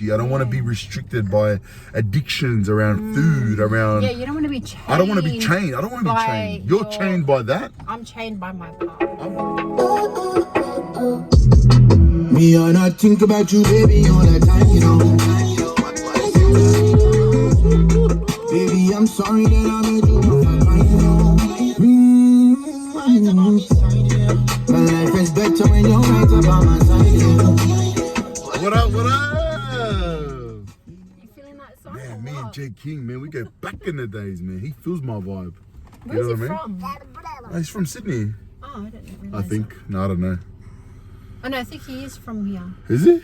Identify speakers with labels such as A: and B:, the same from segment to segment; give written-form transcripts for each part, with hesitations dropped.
A: I don't want to be restricted by addictions around food, around...
B: Yeah, you don't want to be chained.
A: I don't want to be chained. I don't want to be chained. You're chained by that?
B: I'm chained by my past.
C: Me and I think about you, baby, all the time, you know. Baby, I'm sorry that I made you my life is better when you're right about my side, yeah.
A: What up, what up?
B: You feeling that song?
A: Man, me and Jay King, man, we go back in the days, man. He feels my vibe.
B: Where's
A: You know
B: he
A: what I
B: from?
A: Oh, he's from Sydney,
B: Oh, I didn't
A: I
B: realise
A: think.
B: that.
A: No, I don't know.
B: Oh no, I think he is from here.
A: Is he?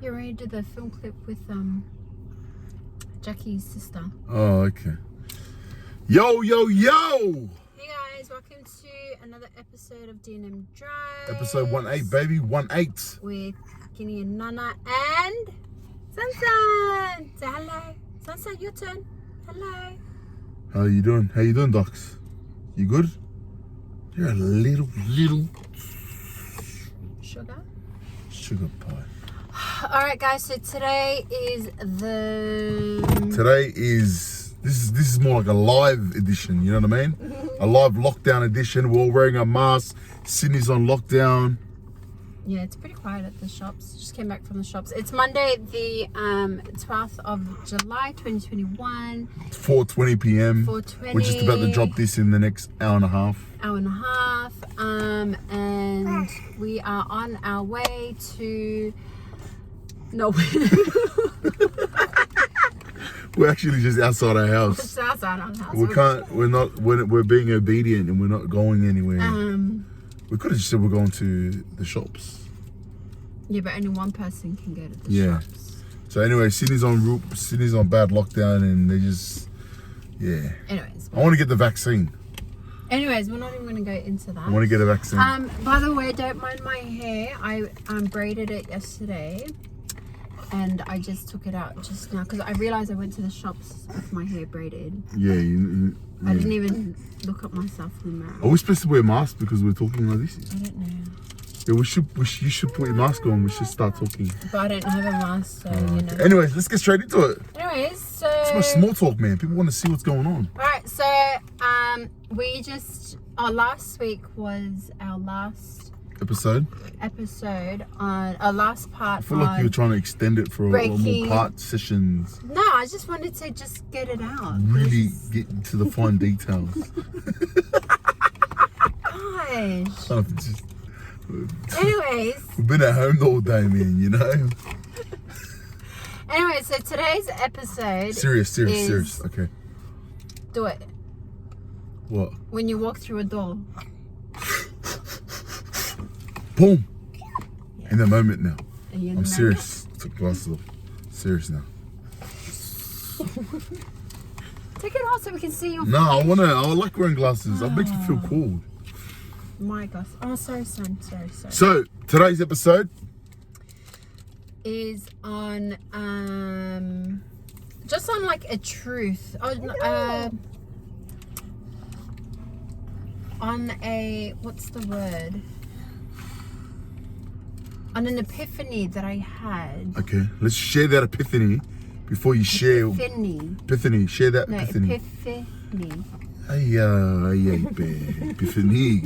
B: He already did the film clip with Jackie's sister.
A: Oh, okay. Yo, yo, yo!
B: Hey guys, welcome to another episode of D&M Drive.
A: Episode 18, baby, 18.
B: With Kini and Nana and Sansan. Say hello. Sansan, your turn. Hello.
A: How you doing? How you doing, Docs? You good? You're a little
B: Sugar.
A: pie.
B: Alright guys, so today is
A: This is more like a live edition, you know what I mean? A live lockdown edition. We're all wearing our masks. Sydney's on lockdown.
B: Yeah, it's pretty quiet at the shops. Just came back from the shops. It's Monday, the 12th of July, 2021.
A: 4:20 p.m.
B: 4:20.
A: We're just about to drop this in the next hour and a half.
B: And we are on our way to nowhere.
A: We're actually just outside our house.
B: It's outside our house.
A: We're being obedient and we're not going anywhere. We could have just said we're going to the shops.
B: Yeah, but only one person can go to the shops.
A: So anyway, Sydney's on bad lockdown and they just, yeah.
B: Anyways.
A: I want to get the vaccine.
B: Anyways, we're not even going to go into that.
A: I want to get a vaccine.
B: By the way, don't mind my hair. I braided it yesterday. And I just took it out just now because I realized I went to the shops with my hair braided.
A: Yeah,
B: I didn't even look at myself in the mirror.
A: Are we supposed to wear masks because we're talking like this?
B: I don't know.
A: Yeah, you should put your mask on. We should start talking.
B: But I don't have a mask, so you know.
A: Anyways, let's get straight into it.
B: Anyways, so
A: It's my small talk, man. People want to see what's going on.
B: Alright, so last week was our last
A: Episode
B: on our last part.
A: I feel like you're trying to extend it for a lot more part sessions.
B: No, I just wanted to just get it out.
A: Really get into the fine details.
B: Gosh. Anyways.
A: We've been at home the whole day, man, you know?
B: Anyway, so today's episode
A: Serious. Okay.
B: Do it.
A: What?
B: When you walk through a door.
A: Boom! Yeah. In the moment now.
B: I'm
A: serious. Took glasses off. Serious now.
B: Take it off so we can see your face.
A: No, I like wearing glasses. It makes me feel cool.
B: My gosh. Oh, sorry, son. Sorry.
A: So, today's episode
B: is on, just on like a truth. On a, what's the word? On an epiphany that I had.
A: Okay, let's share that epiphany before you share. Epiphany. Share that epiphany.
B: Epiphany.
A: Epiphany.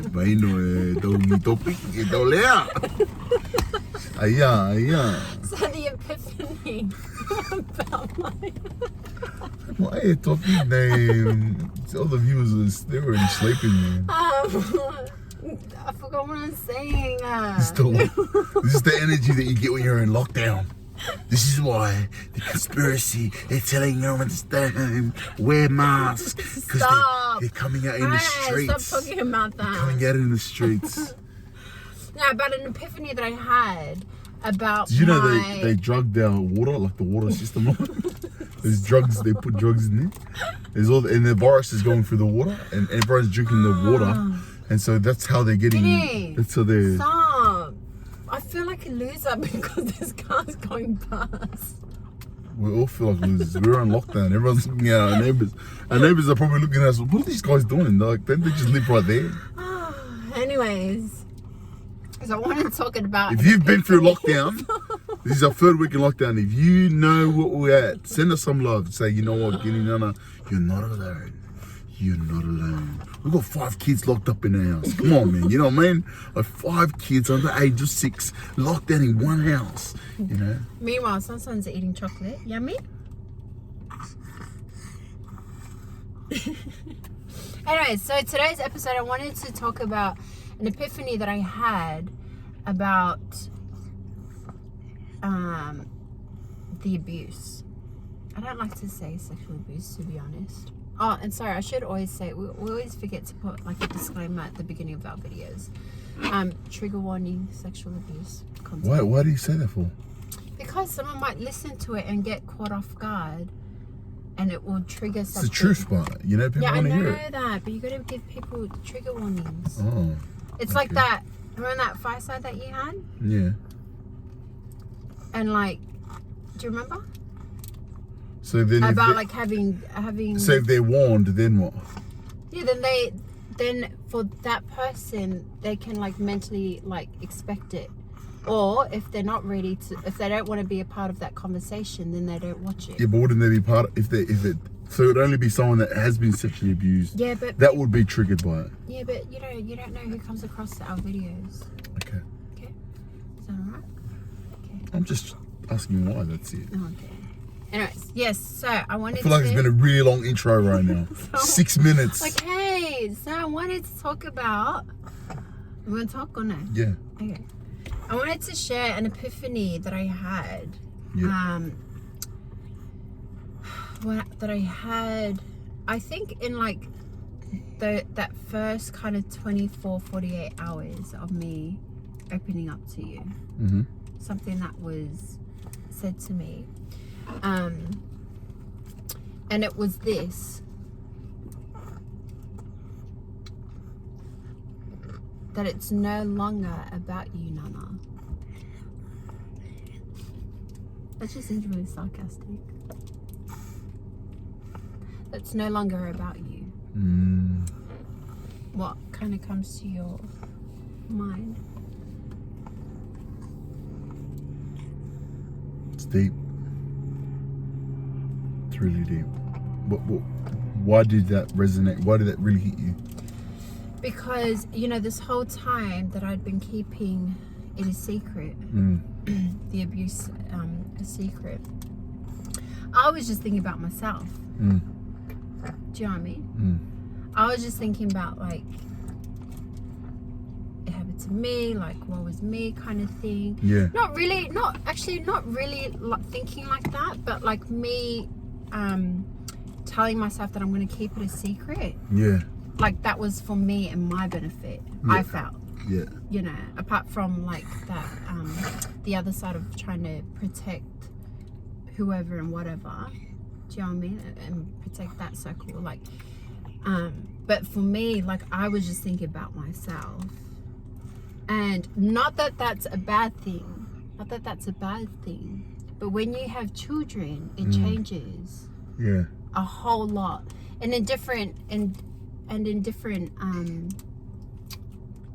A: Bueno, topic, dolea.
B: So the epiphany about
A: my topic name. All the viewers they were sleeping, man.
B: I forgot what I'm saying.
A: This is the energy that you get when you're in lockdown. This is why the conspiracy, they're telling you to stay home, wear masks, because they're coming out in the streets.
B: Stop talking about that.
A: They're coming out in the streets.
B: No, about an epiphany that I had about.
A: Did you know they drugged our water, like the water system? There's drugs, they put drugs in there. And the virus is going through the water, and everyone's drinking the water. And so that's how they're getting. That's how they're.
B: Stop! I feel like a loser because there's cars going past.
A: We all feel like losers. We're on lockdown. Everyone's looking at our neighbours. Our neighbours are probably looking at us. What are these guys doing? Like, don't they just live right there?
B: Anyways, so I wanted to talk about.
A: If you've been through lockdown, This is our 3rd week in lockdown. If you know what we're at, send us some love. Say, you know what, Kini, Nana, you're not alone. You're not alone. We've got 5 kids locked up in the house. Come on, man. You know what I mean? Like 5 kids under the age of 6 locked down in one house. You know?
B: Meanwhile, Sansan's eating chocolate. Yummy? Anyway, so today's episode, I wanted to talk about an epiphany that I had about the abuse. I don't like to say sexual abuse, to be honest. Oh, and sorry, I should always say, we always forget to put like a disclaimer at the beginning of our videos. Trigger warning, sexual abuse content.
A: Why do you say that for?
B: Because someone might listen to it and get caught off guard, and it will trigger something.
A: It's the truth part, you know, people
B: Yeah, I
A: want to
B: know
A: hear it.
B: that, but you got to give people trigger warnings.
A: Oh.
B: It's like that, remember that fireside that you had?
A: Yeah.
B: And like, do you remember?
A: So then
B: About like having.
A: So if they're warned, then what?
B: Yeah, then for that person, they can like mentally like expect it. Or if they're not ready to, if they don't want to be a part of that conversation, then they don't watch it.
A: Yeah, but wouldn't they be part of, so it would only be someone that has been sexually abused.
B: Yeah, but
A: that would be triggered by it.
B: Yeah, but you don't know who comes across our videos.
A: Okay.
B: Okay, is that alright? Okay.
A: I'm just asking why, that's it.
B: Okay. Anyways, yes. So I wanted.
A: I feel like it's been a really long intro right now. 6 minutes.
B: Okay, so I wanted to talk about. I'm gonna talk or no?
A: Yeah.
B: Okay. I wanted to share an epiphany that I had.
A: Yeah.
B: That I had, I think in like that first kind of 24, 48 hours of me opening up to you.
A: Mm-hmm.
B: Something that was said to me. And it was this. That it's no longer about you, Nana. That just seems really sarcastic. That's no longer about you. What kind of comes to your mind?
A: It's deep. It's really deep. Why did that resonate? Why did that really hit you?
B: Because, this whole time that I'd been keeping it a secret, the abuse a secret, I was just thinking about myself. Do you know what I mean? I was just thinking about, like, it happened to me, like, what was me kind of thing.
A: Yeah.
B: Not really thinking like that, but, like, me telling myself that I'm going to keep it a secret.
A: Yeah.
B: Like, that was for me and my benefit,
A: Yeah.
B: I felt.
A: Yeah.
B: Apart from, like, that, the other side of trying to protect whoever and whatever. Do you know what I mean? And protect that circle. Like, but for me, like, I was just thinking about myself. And not that that's a bad thing. Not that that's a bad thing. But when you have children, it changes.
A: Yeah.
B: A whole lot. And in different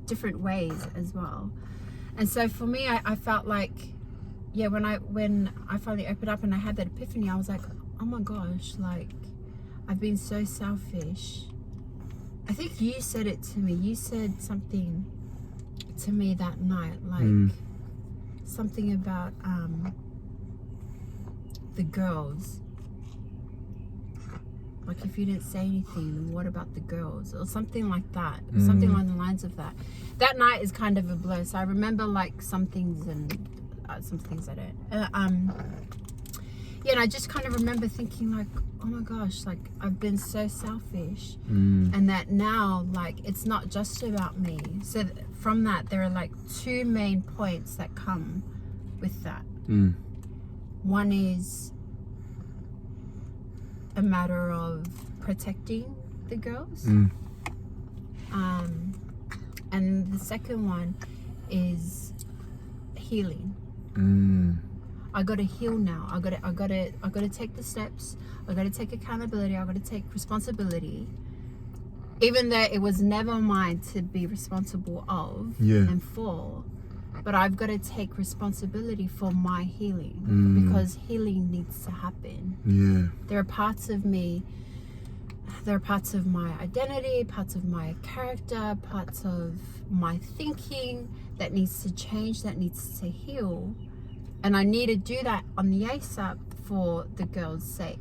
B: different ways as well. And so for me, I felt like, yeah, when I finally opened up and I had that epiphany, I was like, oh my gosh, like, I've been so selfish. I think you said it to me. You said something to me that night, like something about the girls. Like, if you didn't say anything, then what about the girls? Or something like that. Something along the lines of that. That night is kind of a blur. So I remember, like, some things and some things I don't. Yeah, and I just kind of remember thinking, like, oh my gosh, like, I've been so selfish. And that now, like, it's not just about me. So from that, there are, like, 2 main points that come with that. One is a matter of protecting the girls. And the second one is healing. I gotta heal now. I gotta take the steps. I gotta take accountability. I gotta take responsibility. Even though it was never mine to be responsible of and for, but I've got to take responsibility for my healing because healing needs to happen.
A: Yeah.
B: There are parts of me, there are parts of my identity, parts of my character, parts of my thinking that needs to change, that needs to heal. And I need to do that on the ASAP for the girls' sake,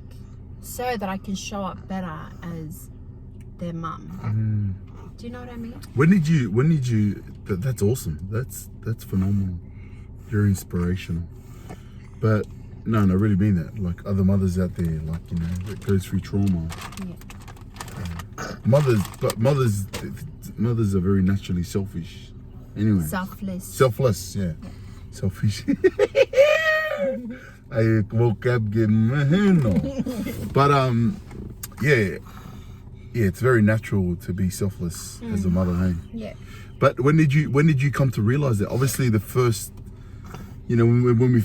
B: so that I can show up better as their mum. Do you know what I mean?
A: When did you, that's awesome. That's phenomenal. Very inspirational. But no, I really mean that. Like other mothers out there, like, you know, that goes through trauma.
B: Yeah.
A: Mothers are very naturally selfish. Anyway. Selfless, yeah. Selfish. I woke up getting no. But yeah, it's very natural to be selfless as a mother, hey?
B: Yeah.
A: But when did you come to realize that? Obviously, the first, you know, when you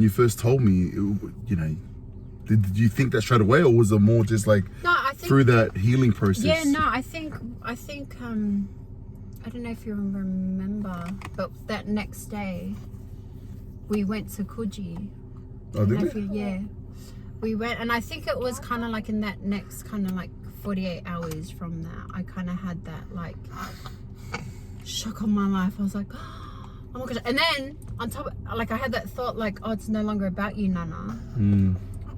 A: first told me, you know, did you think that straight away, or was it more just like through that healing process?
B: Yeah, no, I think I don't know if you remember, but that next day we went to Coogee.
A: Oh, did we?
B: Yeah, we went, and I think it was kind of like in that next kind of like 48 hours from that, I kind of had that like shock of my life. I was like, oh my gosh. And then on top, like I had that thought like, oh, it's no longer about you, Nana.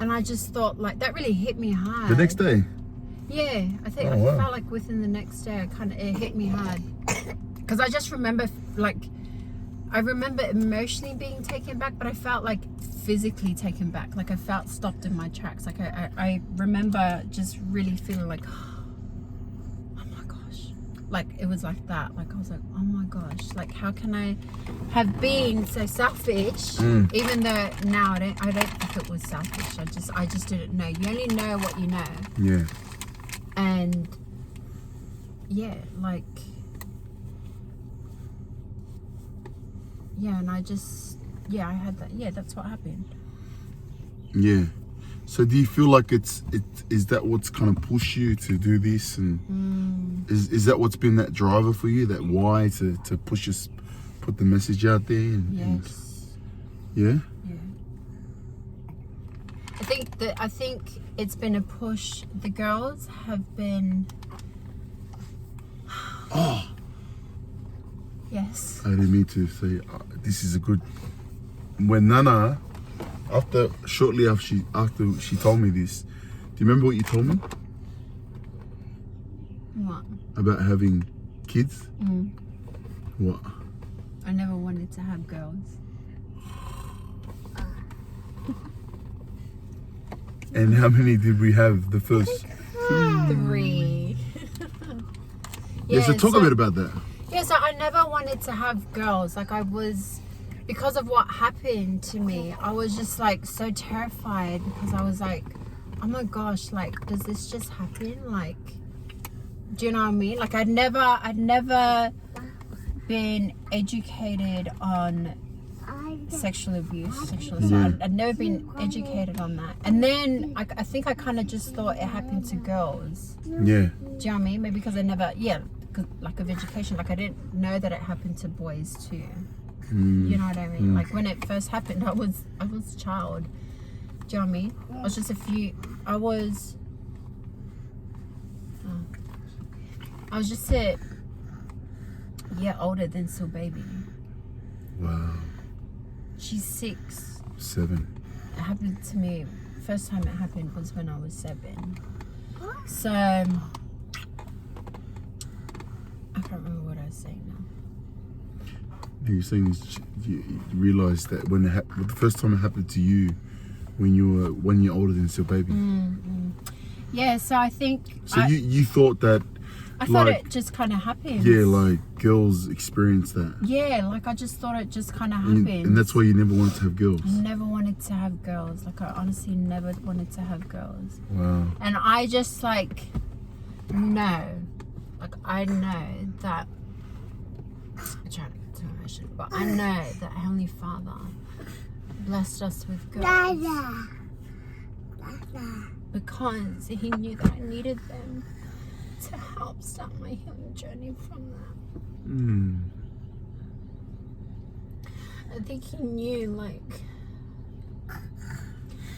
B: And I just thought like, that really hit me hard.
A: The next day?
B: Yeah, I think felt like within the next day, it hit me hard. Because I just remember I remember emotionally being taken back, but I felt like physically taken back. Like I felt stopped in my tracks. Like I remember just really feeling like, oh my gosh. Like it was like that. Like I was like, oh my gosh. Like how can I have been so selfish? Even though now I don't think it was selfish. I just didn't know. You only know what you know.
A: Yeah.
B: And yeah, like yeah, and I had that. Yeah, that's what happened.
A: Yeah. So do you feel like is that what's kind of pushed you to do this, and is that what's been that driver for you, that why to push us, put the message out there?
B: Yes.
A: Yeah.
B: I think it's been a push. The girls have been.
A: Oh.
B: Yes.
A: I didn't mean to say this is a good. When Nana, shortly after she told me this, do you remember what you told me?
B: What?
A: About having kids? What?
B: I never wanted to have girls.
A: And how many did we have the first?
B: 3.
A: Yeah, so talk a bit about that.
B: Yeah, so I never wanted to have girls. Like I was, because of what happened to me, I was just like so terrified, because I was like, oh my gosh, like does this just happen? Like, do you know what I mean? Like I'd never been educated on sexual abuse, sexual assault. I'd never been educated on that. And then I think I kind of just thought it happened to girls.
A: Yeah.
B: Do you know what I mean? Maybe because I never, lack of education. Like I didn't know that it happened to boys too. You know what I mean? Like when it first happened, I was a child. Do you know what I mean? I was just a year older than Still Baby.
A: Wow.
B: She's 6.
A: 7.
B: It happened to me. First time it happened was when I was 7. So I can't remember what I was saying now.
A: You're saying you realised that when the first time it happened to you, when you were 1 year older than Still Baby.
B: Yeah, so I think.
A: So you thought that.
B: I thought it just kind of happened.
A: Yeah, like girls experience that.
B: Yeah, like I just thought it just kind of happened.
A: And that's why you never wanted to have girls.
B: I never wanted to have girls. Like I honestly never wanted to have girls.
A: Wow.
B: And I just like know. Like I know that. I'm trying to get too emotional, but I know that Heavenly Father blessed us with girls because He knew that I needed them to help start my healing journey from that. I think he knew like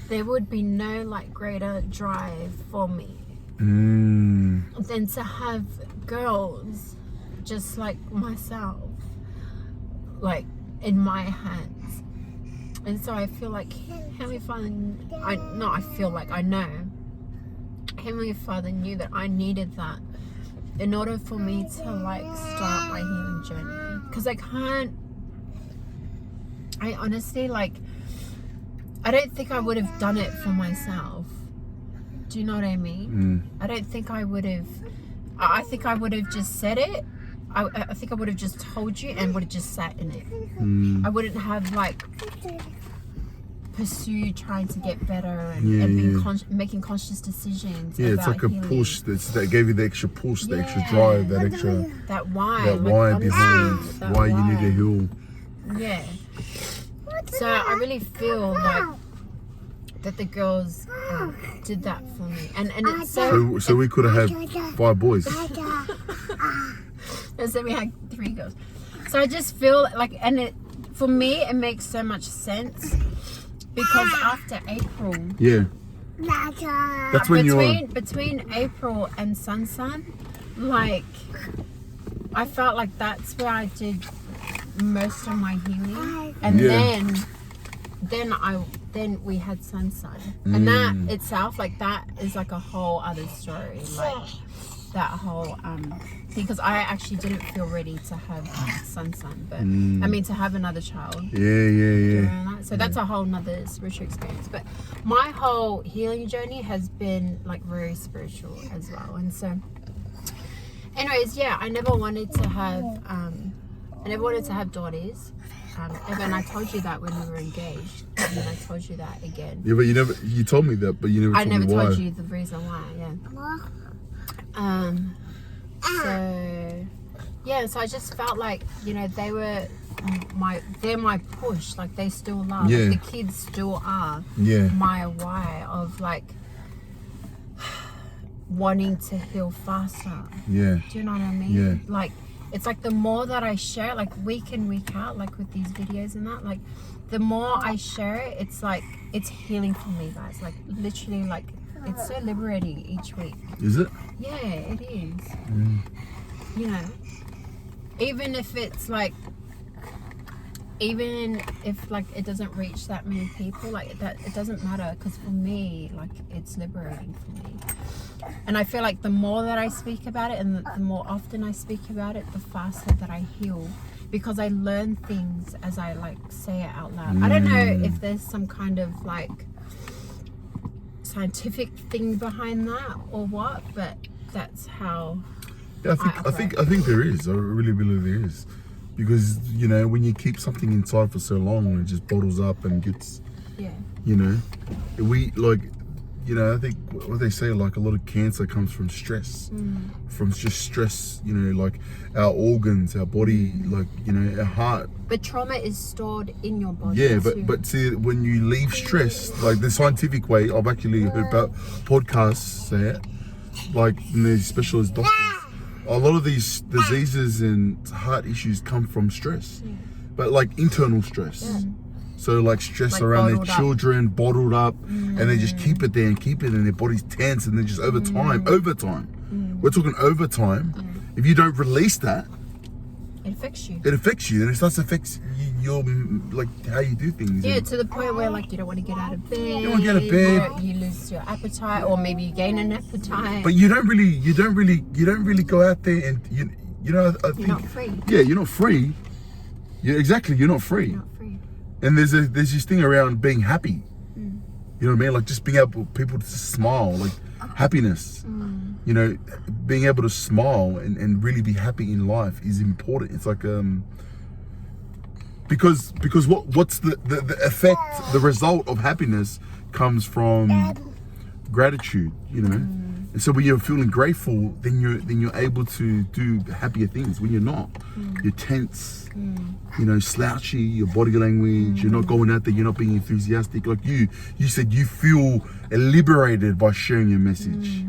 B: there would be no like greater drive for me than to have girls just like myself like in my hands. And so I feel like Heavenly Father, I know Heavenly Father knew that I needed that in order for me to like start my healing journey. Because I honestly like, I don't think I would have done it for myself. Do you know what I mean? I don't think I would have. I think I would have just said it. I think I would have just told you and would have just sat in it. I wouldn't have like pursued trying to get better and making conscious decisions.
A: Yeah, it's like a
B: healing.
A: push. That gave you the extra push, the extra drive,
B: that why
A: behind why you need to heal.
B: Yeah. So I really feel like that the girls did that for me, and it's
A: so we could have had 5 boys.
B: And so we had 3 girls. So I just feel like, and it for me it makes so much sense because after April, that's when between April and Sun, like I felt like that's where I did most of my healing, and then we had Sunshine, and that itself, like that is like a whole other story, like that whole thing, because I actually didn't feel ready to have Sunshine, but I mean to have another child. So that's a whole nother spiritual experience. But my whole healing journey has been like very spiritual as well. And so anyways, I never wanted to have daughters. And I told you that when we were engaged, and then I told you that again.
A: Yeah, but you told me that, but you never told me why. I never told you
B: the reason why, so I just felt like, they're my push, like they still are. Like the kids still are my why of like wanting to heal faster. Do you know what I mean? Like it's like the more that I share, like week in, week out, like with these videos and that, like the more I share it, it's like it's healing for me, guys. Like literally, like it's so liberating each week.
A: Is it?
B: Yeah, it is. Even if it's like, even if like it doesn't reach that many people, like that, it doesn't matter, because for me, like it's liberating for me. And I feel like the more that I speak about it, and the more often I speak about it, the faster that I heal, because I learn things as I like say it out loud. I don't know if there's some kind of like scientific thing behind that or what, but that's how.
A: Yeah, I think there is. I really believe there is, because when you keep something inside for so long, it just bottles up and gets. We like. I think what they say, like a lot of cancer comes from stress, from just stress, like our organs, our body, like, our heart.
B: But trauma is stored in your body.
A: Yeah, but see, when you leave stress, like the scientific way, I've actually heard about podcasts say it, like in these specialist doctors, a lot of these diseases and heart issues come from stress, but like internal stress. So like stress like around their children, bottled up, and they just keep it there and their body's tense, and then just over time, we're talking over time, if you don't release that,
B: it affects you.
A: And it starts to affect your like how you do things.
B: Yeah, to the point where like you don't want to get out of bed.
A: You don't want to get out of bed.
B: You lose your appetite, or maybe you gain an appetite.
A: But you don't really go out there and I think
B: you're not free.
A: Yeah, you're not free. Exactly, you're not free. And there's this thing around being happy. You know what I mean? Like just being able people to smile, like happiness. Being able to smile and really be happy in life is important. It's like because what's the effect, the result of happiness comes from gratitude, And so when you're feeling grateful, then you're able to do happier things. When you're not, you're tense, slouchy, your body language, you're not going out there, you're not being enthusiastic. Like you said, you feel liberated by sharing your message,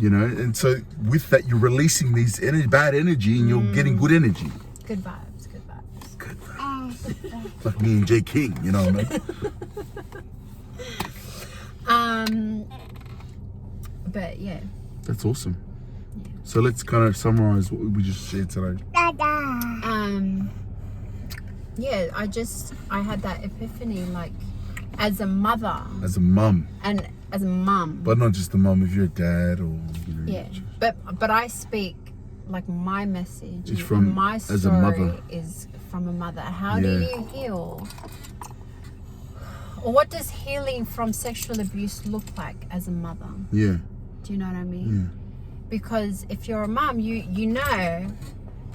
A: and so with that, you're releasing these bad energy and you're getting good energy.
B: Good vibes.
A: Like me and J King, you know what I mean?
B: But yeah.
A: That's awesome. So let's kind of summarize what we just shared today.
B: Yeah, I had that epiphany, like, as a mother.
A: As a mum.
B: And as a mum.
A: But not just a mum, if you're a dad or, you know.
B: Yeah, but I speak, like, my message
A: It's
B: and
A: from
B: my story
A: as a mother.
B: is from a mother. How do you heal? Or what does healing from sexual abuse look like as a mother?
A: Yeah.
B: Do you know what I mean?
A: Yeah.
B: Because if you're a mum, you know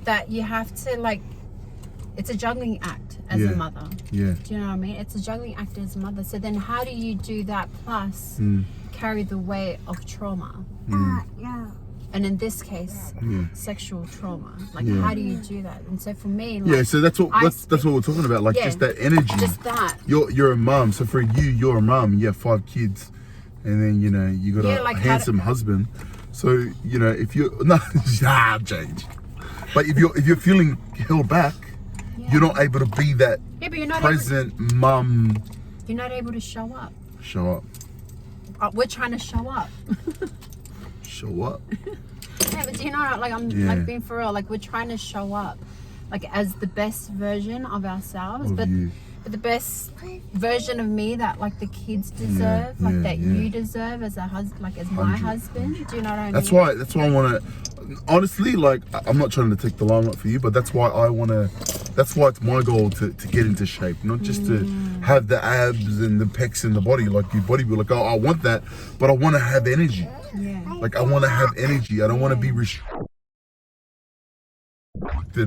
B: that you have to, like, it's a juggling act as a mother.
A: Yeah.
B: Do you know what I mean? It's a juggling act as a mother. So then how do you do that plus carry the weight of trauma? And in this case, sexual trauma. Like, how do you do that? And so for me, like,
A: so that's what we're talking about. Like, just that energy.
B: Just that.
A: You're a mum. So for you're a mum. You have 5 kids, and then you got a handsome husband. So if you're I'll change. But if you're feeling held back, you're not able to be that
B: but you're not
A: present mum.
B: You're not able to show up.
A: Show up.
B: We're trying to show up.
A: Show up.
B: Yeah, but do you know, like, I'm like being for real. Like, we're trying to show up, like, as the best version of ourselves, but the best version of me that, like, the kids deserve, that you deserve as a husband, like, as my husband. Do you know what I mean?
A: That's why I want to. Honestly, like, I'm not trying to take the limelight for you, but that's why I want to. That's why it's my goal to get into shape, not just to have the abs and the pecs in the body, like your body be like, oh, I want that, but I want to have energy.
B: Yeah.
A: Like, I want to have energy. I don't want to be restricted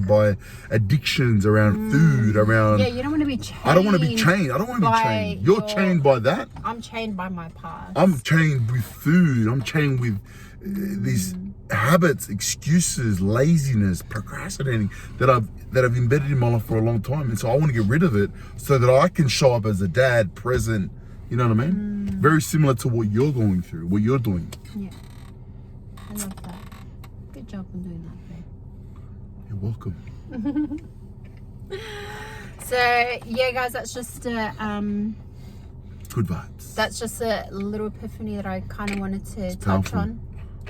A: by addictions around food, around.
B: Yeah, you don't want to be chained.
A: I don't want to be chained. I don't want to be chained. You're chained by that.
B: I'm chained by my past.
A: I'm chained with food. I'm chained with these habits, excuses, laziness, procrastinating that I've embedded in my life for a long time. And so I want to get rid of it so that I can show up as a dad, present. You know what I mean? Very similar to what you're going through, what you're doing.
B: Yeah. I love that. Good job on doing that, babe.
A: You're welcome.
B: So yeah, guys, that's just
A: good vibes.
B: That's just a little epiphany that I kind of wanted to touch on.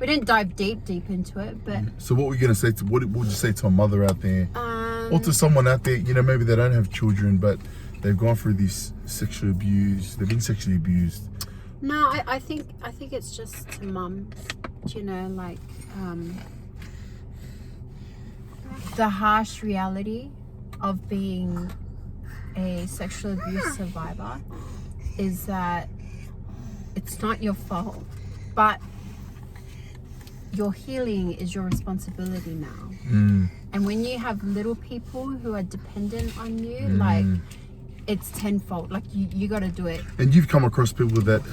B: We didn't dive deep into it, but
A: so what were you gonna say to what would you say to a mother out there, or to someone out there, maybe they don't have children but they've gone through this sexual abuse, they've been sexually abused?
B: No, I think it's just to mums, like the harsh reality of being a sexual abuse survivor is that it's not your fault, but your healing is your responsibility now. And when you have little people who are dependent on you, like, it's tenfold. Like, you got to do it.
A: And you've come across people that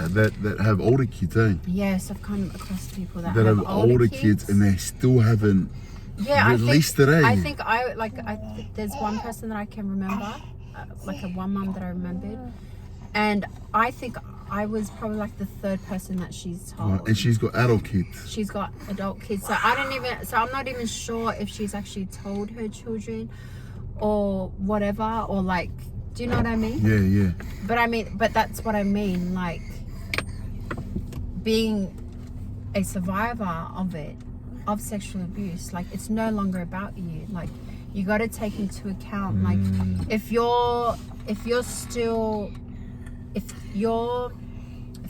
A: have older kids, eh?
B: Yes, I've come across people that
A: have older kids and they still haven't released it, eh?
B: I think there's one person that I can remember, like one mum that I remembered, and I think I was probably like the 3rd person that she's told. And
A: she's got adult kids.
B: She's got adult kids. So I'm not even sure if she's actually told her children or whatever, or like, do you know what I mean?
A: Yeah.
B: But that's what I mean, like, being a survivor of sexual abuse, like, it's no longer about you. Like, you got to take into account, like, if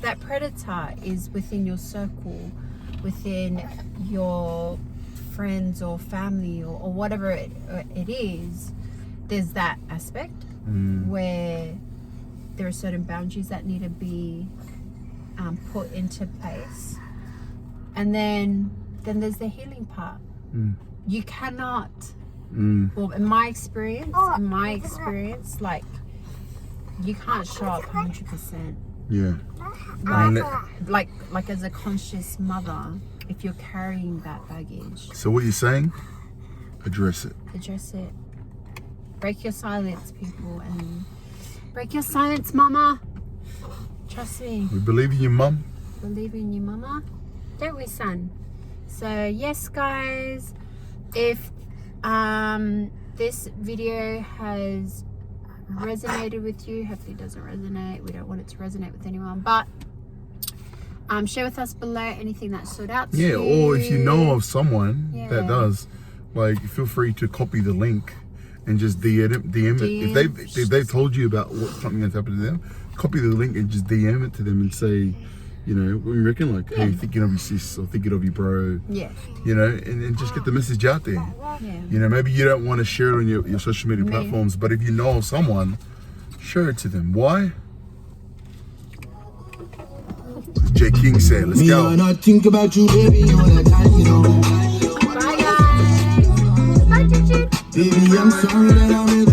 B: that predator is within your circle, within your friends or family or whatever it is, there's that aspect where there are certain boundaries that need to be put into place, and then there's the healing part. You cannot, well, in my experience, like, you can't show up 100%.
A: Yeah.
B: Like as a conscious mother, if you're carrying that baggage.
A: So what you're saying? Address it.
B: Break your silence, people, and break your silence, mama. Trust me.
A: We believe in you, mum.
B: Believe in you, mama. Don't we, son? So yes, guys, if this video has resonated with you. Hopefully it doesn't resonate. We don't want it to resonate with anyone, but share with us below anything that stood out to you.
A: Or if you know of someone
B: Yeah.
A: that does, like, feel free to copy the link and just DM it. If they've told you about something that's happened to them, copy the link and just DM it to them and say, you know, what do you reckon? Like, hey, thinking of your sis or thinking of your bro.
B: Yeah.
A: You know, and just get the message out there.
B: Yeah.
A: You know, maybe you don't want to share it on your social media platforms, but if you know of someone, share it to them. Why? J King said, let's
C: Me
A: go.
C: and I think about you, baby, all the time, you know.
B: Bye guys. Bye, Gigi.
C: Baby, I'm sorry that I'm